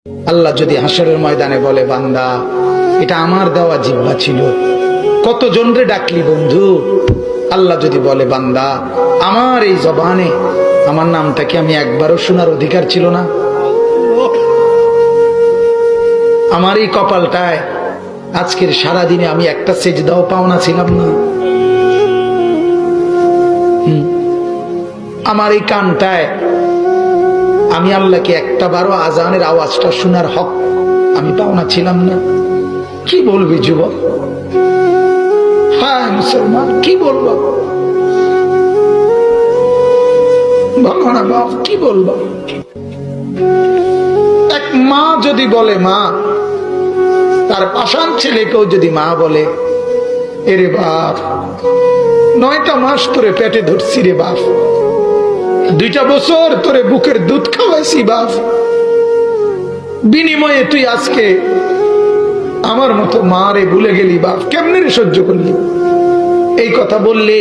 আল্লাহ যদি হাসরের ময়দানে বলে, বান্দা এটা আমার দেওয়া জিহ্বা ছিল, কতজন রে ডাকলি বন্ধু। আল্লাহ যদি বলে, বান্দা আমার এই জবানে আমার নামটা কি আমি একবারও শোনার অধিকার ছিল না? আমার এই কপালটায় আজকের সারাদিনে আমি একটা সেজদাও পাওনা ছিলাম না? আমার এই কানটায় আমি আল্লাহকে একটা বারো আজানের আওয়াজটা শোনার হক আমি পাওনা ছিলাম না? কি বলবি যুবক? হ্যাঁ মুসলমান, কি বলবো? বলো না বাপ, কি বলবো? এক মা যদি বলে, মা তার পাষাণ ছেলেকেও যদি মা বলে, এরে বাপ 9টা মাস তোরে পেটে ধরছি রে বাপ, 2টা বছর তোরে বুকের দুধ খাওয়াইছি বাপ, বিনিময়ে তুই আজকে আমার মতো মা রে ভুলে গেলি বাপ, কেমনে রে সহ্য করলি? এই কথা বললে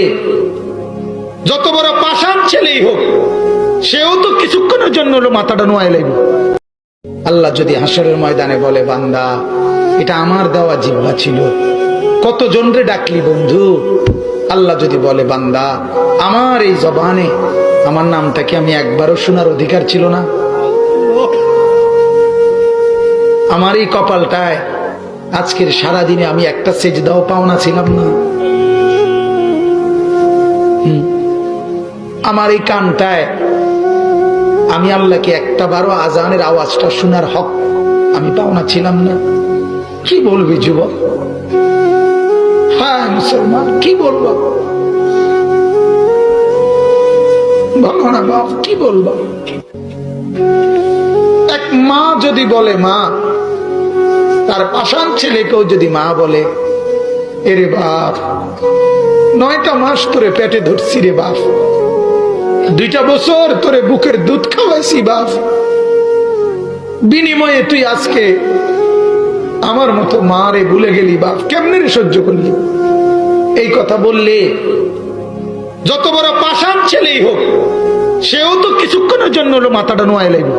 যত বড় পাষাণ ছেলেই হোক, সেও তো কিছুক্ষণের জন্য মাথাটা নোয়াই লাগবে। আল্লাহ যদি হাসরের ময়দানে বলে, বান্দা এটা আমার দেওয়া জিহ্বা ছিল, কতজন রে ডাকলি বন্ধু। আল্লাহ যদি বলে, বান্দা আমার এই জবানে আমার নামটা কি আমি একবারও শোনার অধিকার ছিল না? আমার এই কপালটায় আজকের সারাদিনে আমি একটা সেজদাও পাওনা ছিলাম না? আমার এই কানটায় আমি আল্লাহকে একটা বারো আজানের আওয়াজটা শোনার হক আমি পাওনা ছিলাম না? কি বলবি যুবক? হ্যাঁ মুসলমান, কি বলবো? বলো না বাপ, কি বলবো? এক মা যদি বলে, মা তার পাষাণ ছেলেকেও যদি মা বলে, এরে বাপ 9টা মাস তোরে পেটে ধরছি রে বাপ, 2টা বছর তোরে বুকের দুধ খাওয়াইছি বাপ, বিনিময়ে তুই আজকে আমার মতো মা রে ভুলে গেলি বাপ, কেমনে রে সহ্য করলি? এই কথা বললে যত বড় পাষাণ ছেলেই হোক, সেও তো কিছুক্ষণের জন্য মাথাটা নোয়াই লাগবে।